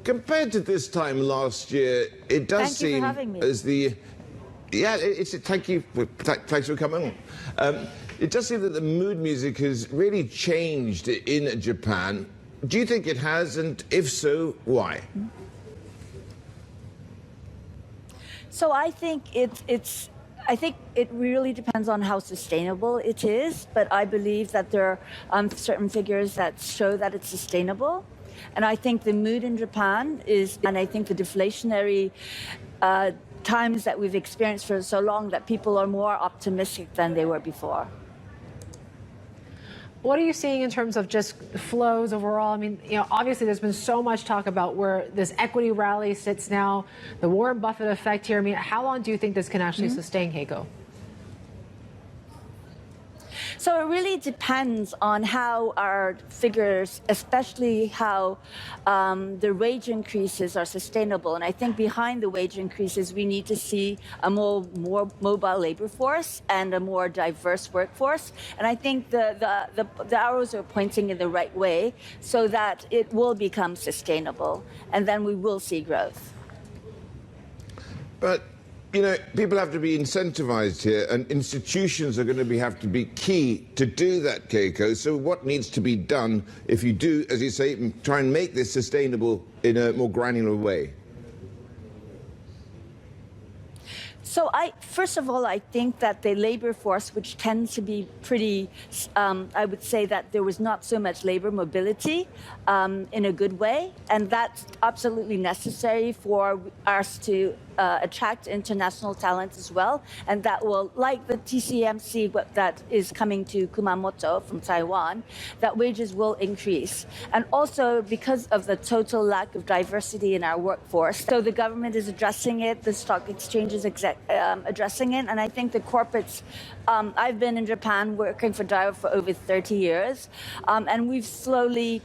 compared to this time last year, it does Thank you seem for having me. as the thank you thanks for coming on. It does seem that the mood music has really changed in Japan. Do you think it has, and if so, why? So I think I think it really depends on how sustainable it is, but I believe that there are certain figures that show that it's sustainable. And I think the mood in Japan and I think the deflationary times that we've experienced for so long, that people are more optimistic than they were before. What are you seeing in terms of just flows overall? I mean, obviously there's been so much talk about where this equity rally sits now, the Warren Buffett effect here. I mean, how long do you think this can actually sustain, Keiko? So it really depends on how our figures, especially how the wage increases are sustainable. And I think behind the wage increases, we need to see a more mobile labor force and a more diverse workforce. And I think the arrows are pointing in the right way so that it will become sustainable. And then we will see growth. But people have to be incentivized here, and institutions are going to have to be key to do that, Keiko. So what needs to be done if you do, as you say, try and make this sustainable in a more granular way? So first of all, I think that the labor force, which tends to be pretty, I would say that there was not so much labor mobility in a good way, and that's absolutely necessary for us to attract international talent as well, and that will, like the TCMC that is coming to Kumamoto from Taiwan, that wages will increase. And also because of the total lack of diversity in our workforce, so the government is addressing it, the stock exchange is addressing it, and I think the corporates, I've been in Japan working for Daiwa for over 30 years, and we've slowly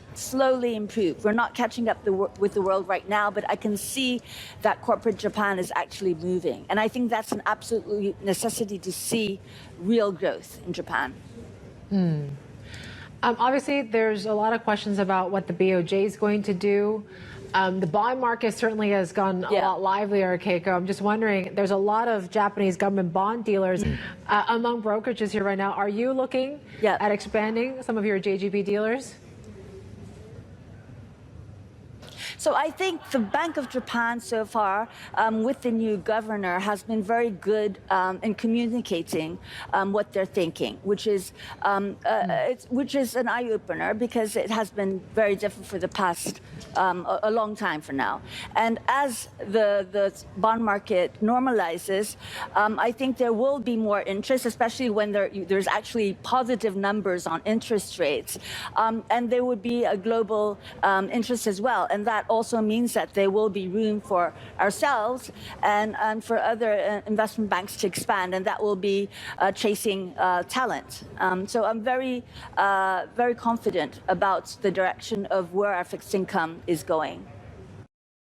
improved. We're not catching up with the world right now, but I can see that corporate Japan is actually moving. And I think that's an absolute necessity to see real growth in Japan. Obviously, there's a lot of questions about what the BOJ is going to do. The bond market certainly has gone a lot livelier, Keiko. I'm just wondering, there's a lot of Japanese government bond dealers among brokerages here right now. Are you looking at expanding some of your JGB dealers? So I think the Bank of Japan so far, with the new governor, has been very good in communicating what they're thinking, which is an eye-opener because it has been very different for the past a long time for now. And as the bond market normalizes, I think there will be more interest, especially when there's actually positive numbers on interest rates, and there would be a global interest as well, and that also means that there will be room for ourselves and for other investment banks to expand, and that will be chasing talent. So I'm very confident about the direction of where our fixed income is going.